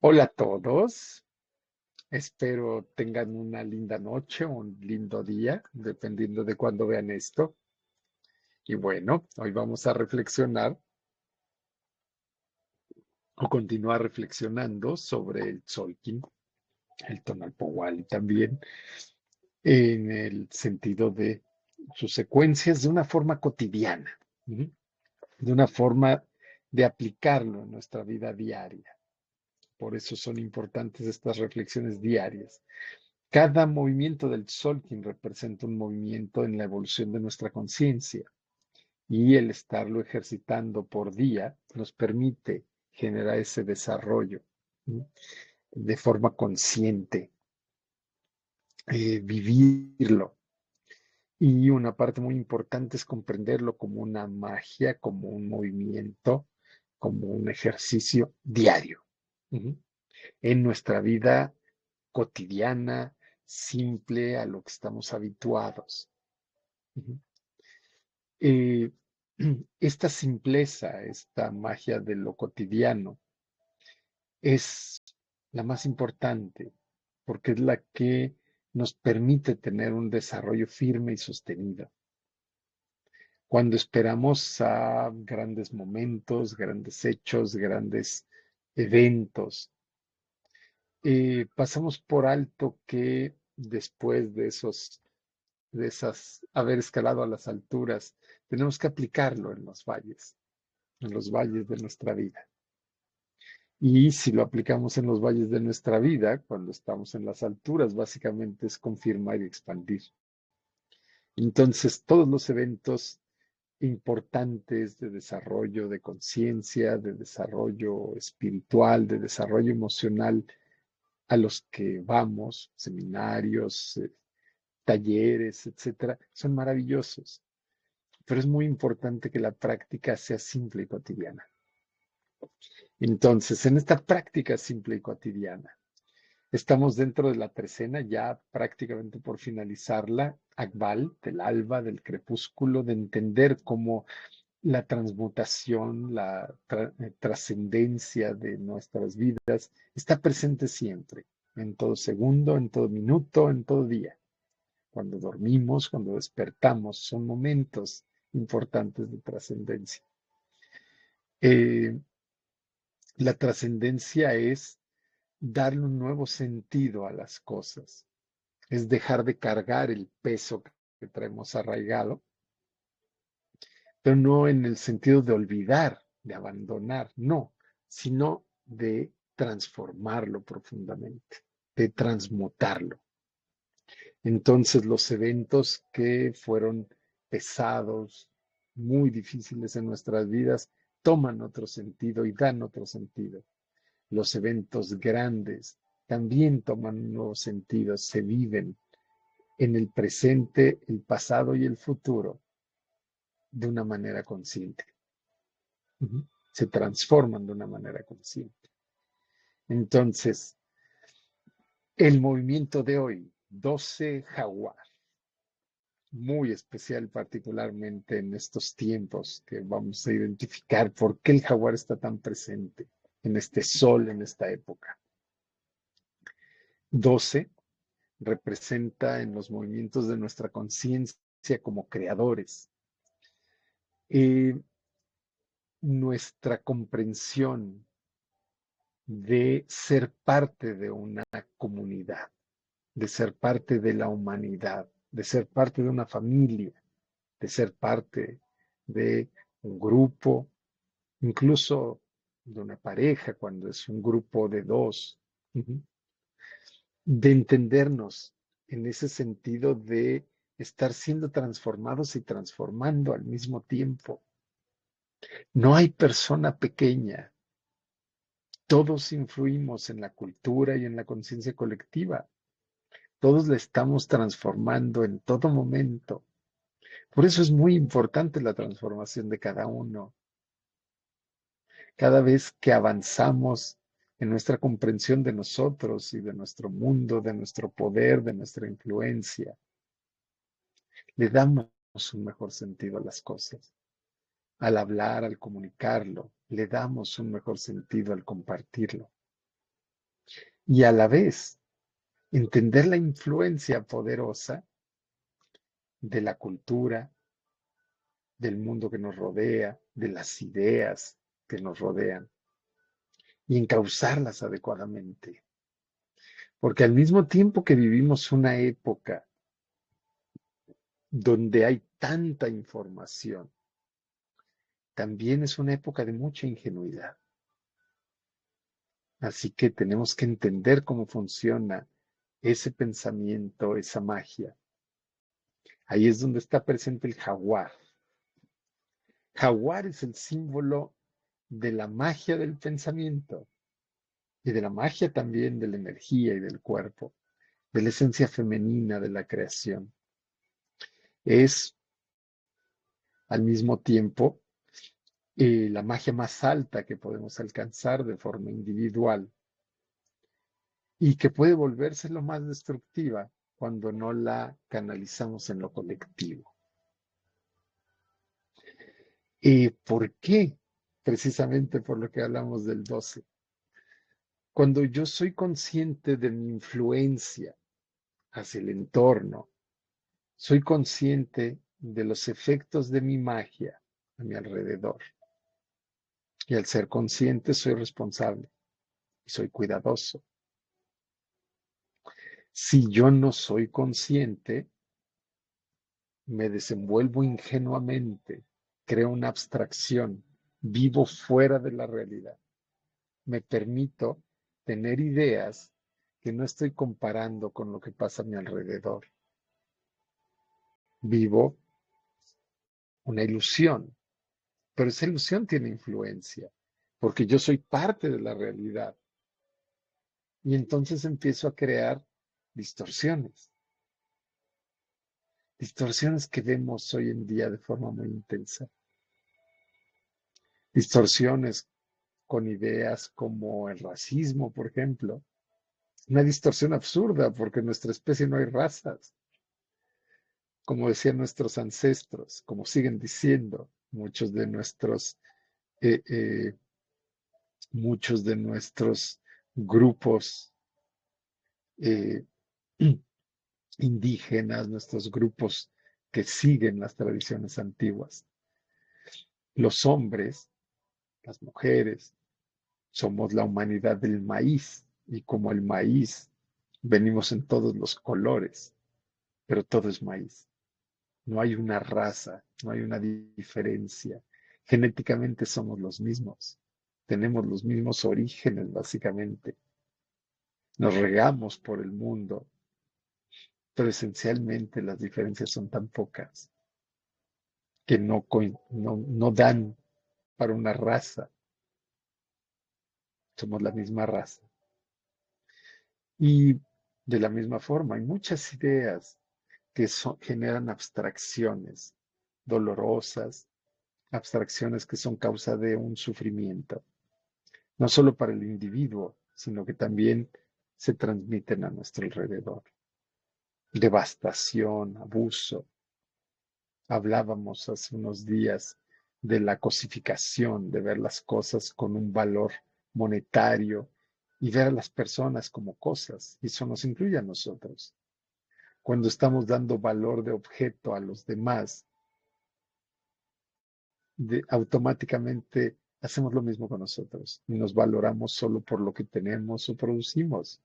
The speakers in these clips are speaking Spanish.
Hola a todos, espero tengan una linda noche o un lindo día, dependiendo de cuándo vean esto. Y bueno, hoy vamos a reflexionar o continuar reflexionando sobre el Tzolk'in, el Tonalpowali también, en el sentido de sus secuencias de una forma cotidiana, ¿sí? De una forma de aplicarlo en nuestra vida diaria. Por eso son importantes estas reflexiones diarias. Cada movimiento del Tzolk'in representa un movimiento en la evolución de nuestra conciencia y el estarlo ejercitando por día nos permite generar ese desarrollo, ¿sí? De forma consciente, vivirlo. Y una parte muy importante es comprenderlo como una magia, como un movimiento, como un ejercicio diario, ¿sí? En nuestra vida cotidiana, simple, a lo que estamos habituados. Ujú. Eh, esta simpleza, esta magia de lo cotidiano, es la más importante porque es la que nos permite tener un desarrollo firme y sostenido. Cuando esperamos a grandes momentos, grandes hechos, grandes eventos, pasamos por alto que después de esas, haber escalado a las alturas, tenemos que aplicarlo en los valles de nuestra vida. Y si lo aplicamos en los valles de nuestra vida, cuando estamos en las alturas, básicamente es confirmar y expandir. Entonces, todos los eventos importantes de desarrollo de conciencia, de desarrollo espiritual, de desarrollo emocional a los que vamos, seminarios, talleres, etcétera, son maravillosos. Pero es muy importante que la práctica sea simple y cotidiana. Entonces, en esta práctica simple y cotidiana, estamos dentro de la trecena, ya prácticamente por finalizarla, Akbal, del alba, del crepúsculo, de entender cómo la transmutación, la trascendencia de nuestras vidas está presente siempre, en todo segundo, en todo minuto, en todo día. Cuando dormimos, cuando despertamos, son momentos importantes de trascendencia. Eh, la trascendencia es darle un nuevo sentido a las cosas, es dejar de cargar el peso que traemos arraigado, pero no en el sentido de olvidar, de abandonar, no, sino de transformarlo profundamente, de transmutarlo. Entonces los eventos que fueron pesados, muy difíciles en nuestras vidas, toman otro sentido y dan otro sentido. Los eventos grandes también toman un nuevo sentido, se viven en el presente, el pasado y el futuro de una manera consciente. Ujú. Se transforman de una manera consciente. Entonces, el movimiento de hoy, 12 Jaguar, muy especial particularmente en estos tiempos que vamos a identificar por qué el jaguar está tan presente en este sol, en esta época. 12 representa en los movimientos de nuestra conciencia como creadores, eh, nuestra comprensión de ser parte de una comunidad, de ser parte de la humanidad, de ser parte de una familia, de ser parte de un grupo, incluso de una pareja cuando es un grupo de dos, de entendernos en ese sentido de estar siendo transformados y transformando al mismo tiempo. No hay persona pequeña, todos influimos en la cultura y en la conciencia colectiva, todos la estamos transformando en todo momento. Por eso es muy importante la transformación de cada uno. Cada vez que avanzamos en nuestra comprensión de nosotros y de nuestro mundo, de nuestro poder, de nuestra influencia, le damos un mejor sentido a las cosas. Al hablar, al comunicarlo, le damos un mejor sentido al compartirlo. y a la vez entender la influencia poderosa de la cultura, del mundo que nos rodea, de las ideas que nos rodean y encauzarlas adecuadamente. Porque al mismo tiempo que vivimos una época donde hay tanta información, también es una época de mucha ingenuidad. Así que tenemos que entender cómo funciona ese pensamiento, esa magia. Ahí es donde está presente el jaguar. Jaguar es el símbolo de la magia del pensamiento y de la magia también de la energía y del cuerpo, de la esencia femenina de la creación. Es al mismo tiempo la magia más alta que podemos alcanzar de forma individual y que puede volverse lo más destructiva cuando no la canalizamos en lo colectivo. ¿Por qué? Precisamente por lo que hablamos del 12. Cuando yo soy consciente de mi influencia hacia el entorno, soy consciente de los efectos de mi magia a mi alrededor. Y al ser consciente soy responsable y soy cuidadoso. Si yo no soy consciente, me desenvuelvo ingenuamente, creo una abstracción, vivo fuera de la realidad. Me permito tener ideas que no estoy comparando con lo que pasa a mi alrededor. Vivo una ilusión, pero esa ilusión tiene influencia, porque yo soy parte de la realidad. Y entonces empiezo a crear distorsiones, distorsiones que vemos hoy en día de forma muy intensa. Distorsiones con ideas como el racismo, por ejemplo. Una distorsión absurda porque en nuestra especie no hay razas, como decían nuestros ancestros, como siguen diciendo eh, eh, muchos de nuestros grupos eh, indígenas, nuestros grupos que siguen las tradiciones antiguas. Los hombres, las mujeres, somos la humanidad del maíz y como el maíz venimos en todos los colores, pero todo es maíz. No hay una raza, no hay una diferencia. Genéticamente somos los mismos. Tenemos los mismos orígenes, básicamente. Nos regamos por el mundo, pero esencialmente las diferencias son tan pocas que no dan para una raza. Somos la misma raza. Y de la misma forma, hay muchas ideas que generan abstracciones dolorosas, abstracciones que son causa de un sufrimiento, no solo para el individuo, sino que también se transmiten a nuestro alrededor. Devastación, abuso. Hablábamos hace unos días de la cosificación, de ver las cosas con un valor monetario y ver a las personas como cosas, y eso nos incluye a nosotros. Cuando estamos dando valor de objeto a los demás, automáticamente hacemos lo mismo con nosotros y nos valoramos solo por lo que tenemos o producimos,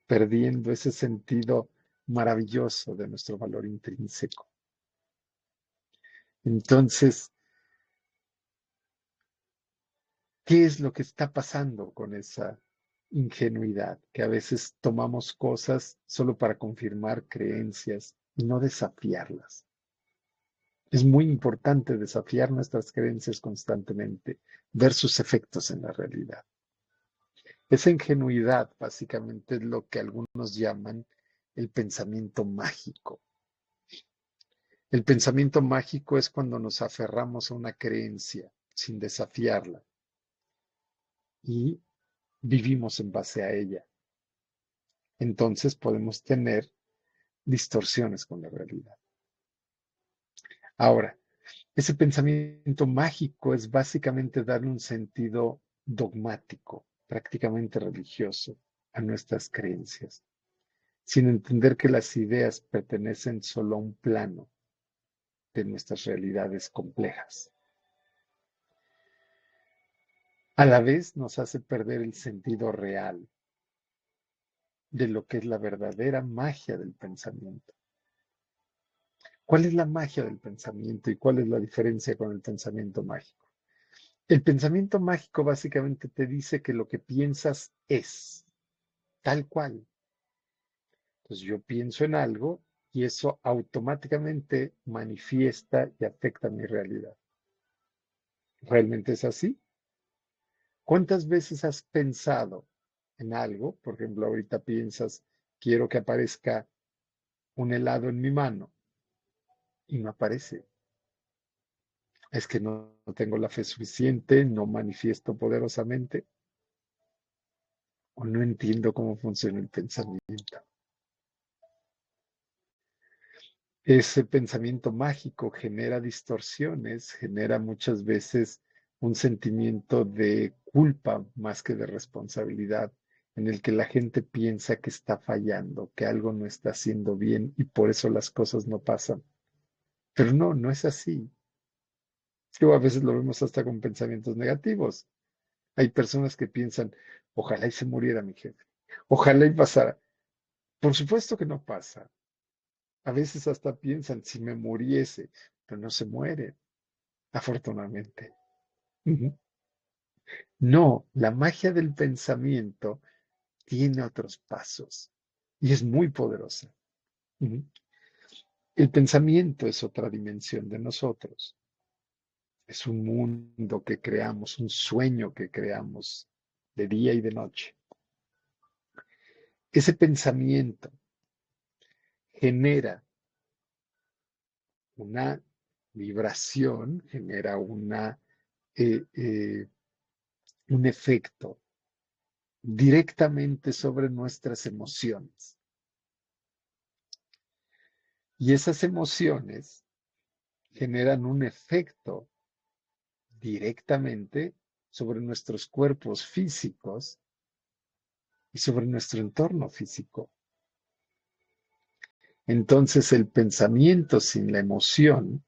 perdiendo ese sentido maravilloso de nuestro valor intrínseco. Entonces, ¿qué es lo que está pasando con esa ingenuidad? Que a veces tomamos cosas solo para confirmar creencias y no desafiarlas. Es muy importante desafiar nuestras creencias constantemente, ver sus efectos en la realidad. Esa ingenuidad básicamente es lo que algunos llaman el pensamiento mágico. El pensamiento mágico es cuando nos aferramos a una creencia sin desafiarla y vivimos en base a ella. Entonces podemos tener distorsiones con la realidad. Ahora, ese pensamiento mágico es básicamente darle un sentido dogmático, prácticamente religioso, a nuestras creencias, sin entender que las ideas pertenecen solo a un plano de nuestras realidades complejas. A la vez nos hace perder el sentido real de lo que es la verdadera magia del pensamiento. ¿Cuál es la magia del pensamiento y cuál es la diferencia con el pensamiento mágico? El pensamiento mágico básicamente te dice que lo que piensas es tal cual. Entonces yo pienso en algo y eso automáticamente manifiesta y afecta mi realidad. ¿Realmente es así? ¿Cuántas veces has pensado en algo? Por ejemplo, ahorita piensas, quiero que aparezca un helado en mi mano y no aparece. Es que no tengo la fe suficiente, no manifiesto poderosamente o no entiendo cómo funciona el pensamiento. Ese pensamiento mágico genera distorsiones, genera muchas veces un sentimiento de culpa más que de responsabilidad, en el que la gente piensa que está fallando, que algo no está haciendo bien y por eso las cosas no pasan. Pero no, no es así. Yo a veces lo vemos hasta con pensamientos negativos. Hay personas que piensan, ojalá y se muriera mi jefe, ojalá y pasara. Por supuesto que no pasa. A veces hasta piensan, si me muriese, pero no se muere, afortunadamente. Ujú. No, la magia del pensamiento tiene otros pasos y es muy poderosa. Ujú. El pensamiento es otra dimensión de nosotros. Es un mundo que creamos, un sueño que creamos de día y de noche. Ese pensamiento genera una vibración, genera eh, eh, un efecto directamente sobre nuestras emociones. Y esas emociones generan un efecto directamente sobre nuestros cuerpos físicos y sobre nuestro entorno físico. Entonces el pensamiento sin la emoción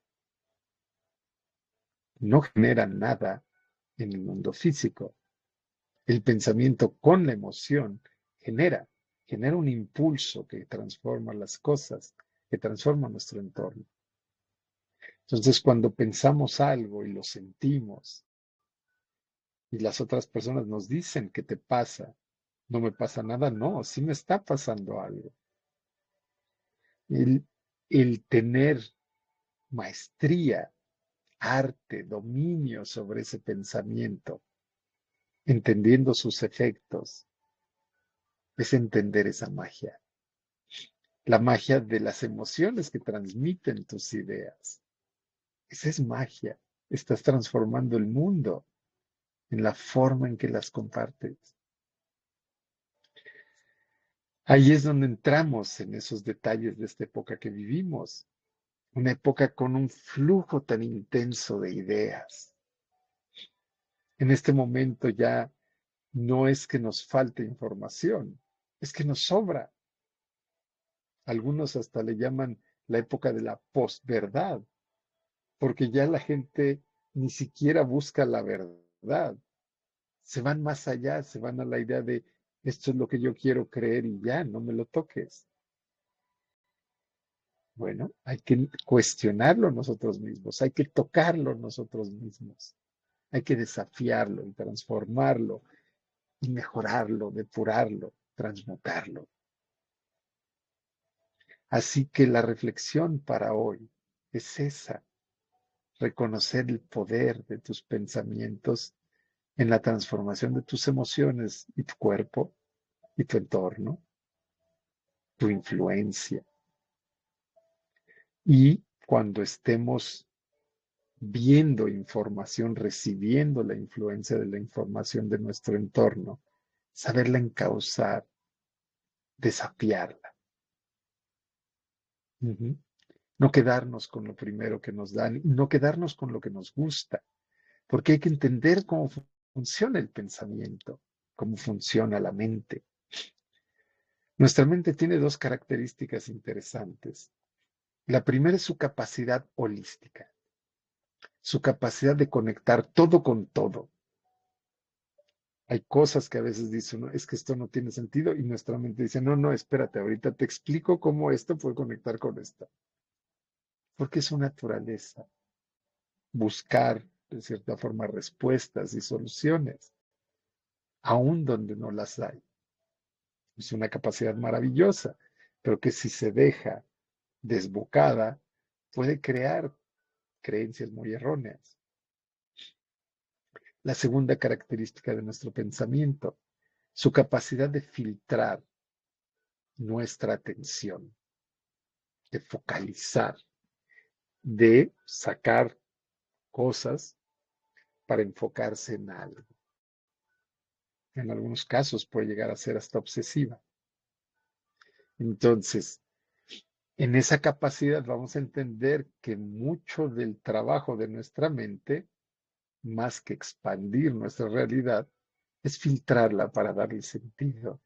no genera nada en el mundo físico. El pensamiento con la emoción genera, genera un impulso que transforma las cosas, que transforma nuestro entorno. Entonces, cuando pensamos algo y lo sentimos y las otras personas nos dicen qué te pasa, no me pasa nada, no, sí me está pasando algo. El, el tener maestría, arte, dominio sobre ese pensamiento, entendiendo sus efectos, es entender esa magia. La magia de las emociones que transmiten tus ideas. Esa es magia. Estás transformando el mundo en la forma en que las compartes. Ahí es donde entramos en esos detalles de esta época que vivimos. Una época con un flujo tan intenso de ideas. En este momento ya no es que nos falte información, es que nos sobra. Algunos hasta le llaman la época de la posverdad, porque ya la gente ni siquiera busca la verdad. Se van más allá, se van a la idea de esto es lo que yo quiero creer y ya, no me lo toques. Bueno, hay que cuestionarlo nosotros mismos, hay que tocarlo nosotros mismos, hay que desafiarlo y transformarlo y mejorarlo, depurarlo, transmutarlo. Así que la reflexión para hoy es esa, reconocer el poder de tus pensamientos en la transformación de tus emociones y tu cuerpo y tu entorno, tu influencia. Y cuando estemos viendo información, recibiendo la influencia de la información de nuestro entorno, saberla encauzar, desafiarla. Ujú. No quedarnos con lo primero que nos dan, no quedarnos con lo que nos gusta, porque hay que entender cómo funciona el pensamiento, cómo funciona la mente. Nuestra mente tiene dos características interesantes. La primera es su capacidad holística, su capacidad de conectar todo con todo. Hay cosas que a veces dice uno, es que esto no tiene sentido y nuestra mente dice, no, no, espérate, ahorita te explico cómo esto puede conectar con esto. Porque es su naturaleza buscar, de cierta forma, respuestas y soluciones, aun donde no las hay. Es una capacidad maravillosa, pero que si se deja desbocada, puede crear creencias muy erróneas. La segunda característica de nuestro pensamiento, su capacidad de filtrar nuestra atención, de focalizar, de sacar cosas para enfocarse en algo. En algunos casos puede llegar a ser hasta obsesiva. Entonces, en esa capacidad vamos a entender que mucho del trabajo de nuestra mente, más que expandir nuestra realidad, es filtrarla para darle sentido.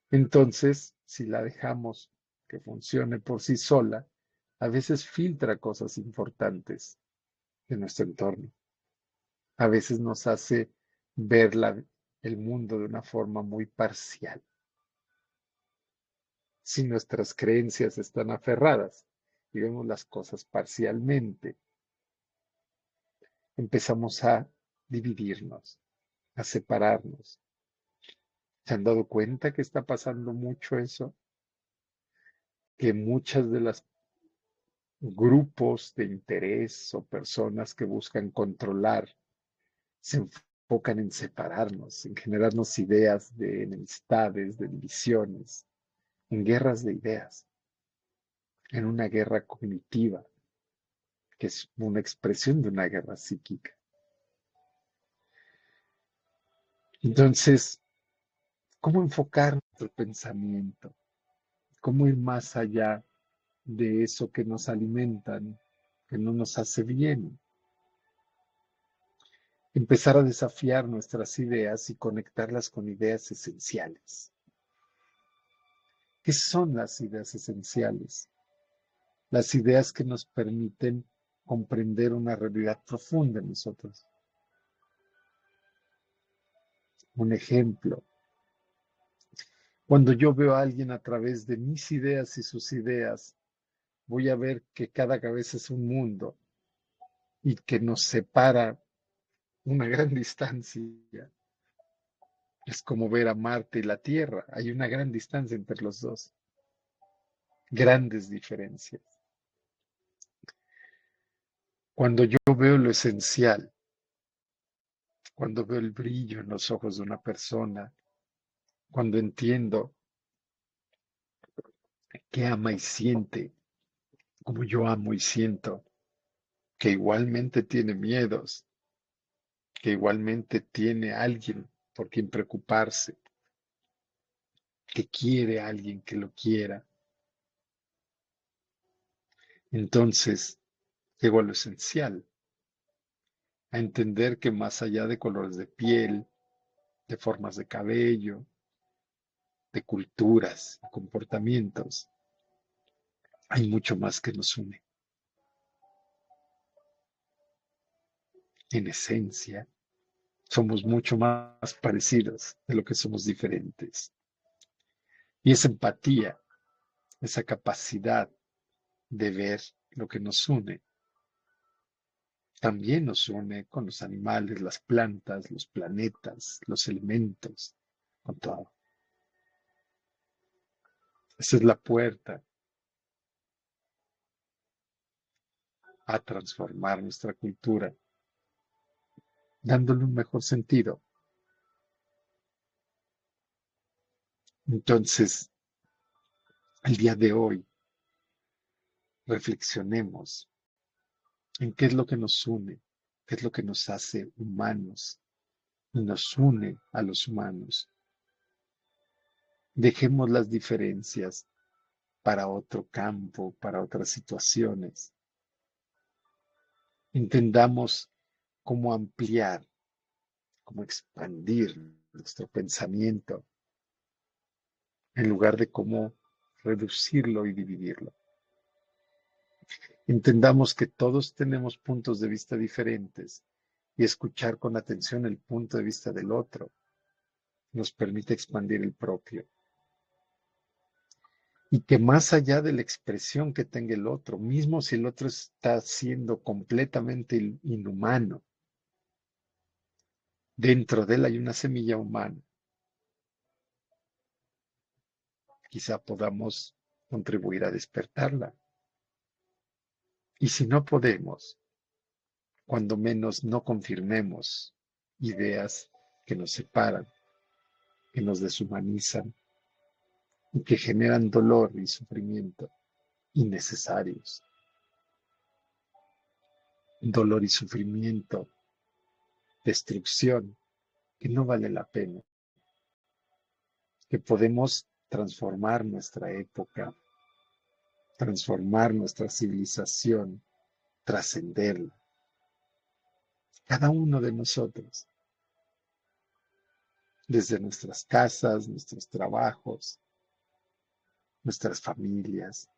Entonces, si la dejamos que funcione por sí sola, a veces filtra cosas importantes de nuestro entorno. A veces nos hace ver el mundo de una forma muy parcial. Si nuestras creencias están aferradas y vemos las cosas parcialmente, empezamos a dividirnos, a separarnos. ¿Se han dado cuenta que está pasando mucho eso? Que muchas de las grupos de interés o personas que buscan controlar se enfocan en separarnos, en generarnos ideas de enemistades, de divisiones, en guerras de ideas, en una guerra cognitiva, que es una expresión de una guerra psíquica. Entonces, ¿cómo enfocar nuestro pensamiento? ¿Cómo ir más allá de eso que nos alimentan, que no nos hace bien? Empezar a desafiar nuestras ideas y conectarlas con ideas esenciales. ¿Qué son las ideas esenciales? Las ideas que nos permiten comprender una realidad profunda en nosotros. Un ejemplo, cuando yo veo a alguien a través de mis ideas y sus ideas, voy a ver que cada cabeza es un mundo y que nos separa una gran distancia. Es como ver a Marte y la Tierra. Hay una gran distancia entre los dos. Grandes diferencias. Cuando yo veo lo esencial, cuando veo el brillo en los ojos de una persona, cuando entiendo que ama y siente como yo amo y siento, que igualmente tiene miedos, que igualmente tiene alguien por quien preocuparse, que quiere a alguien que lo quiera. Entonces, llego a lo esencial, a entender que más allá de colores de piel, de formas de cabello, de culturas, de comportamientos, hay mucho más que nos une. En esencia, somos mucho más parecidos de lo que somos diferentes. Y esa empatía, esa capacidad de ver lo que nos une, también nos une con los animales, las plantas, los planetas, los elementos, con todo. Esa es la puerta a transformar nuestra cultura, dándole un mejor sentido. Entonces, el día de hoy, reflexionemos en qué es lo que nos une, qué es lo que nos hace humanos y nos une a los humanos. Dejemos las diferencias para otro campo, para otras situaciones. Entendamos cómo ampliar, cómo expandir nuestro pensamiento en lugar de cómo reducirlo y dividirlo. Entendamos que todos tenemos puntos de vista diferentes y escuchar con atención el punto de vista del otro nos permite expandir el propio. Y que más allá de la expresión que tenga el otro, mismo si el otro está siendo completamente inhumano, dentro de él hay una semilla humana. Quizá podamos contribuir a despertarla. Y si no podemos, cuando menos no confirmemos ideas que nos separan, que nos deshumanizan y que generan dolor y sufrimiento innecesarios. Dolor y sufrimiento, destrucción, que no vale la pena, que podemos transformar nuestra época, transformar nuestra civilización, trascenderla. Cada uno de nosotros, desde nuestras casas, nuestros trabajos, nuestras familias,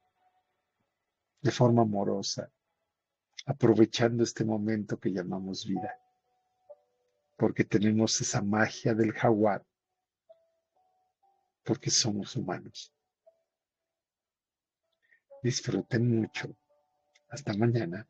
de forma amorosa, aprovechando este momento que llamamos vida, porque tenemos esa magia del jaguar, porque somos humanos. Disfruten mucho. Hasta mañana.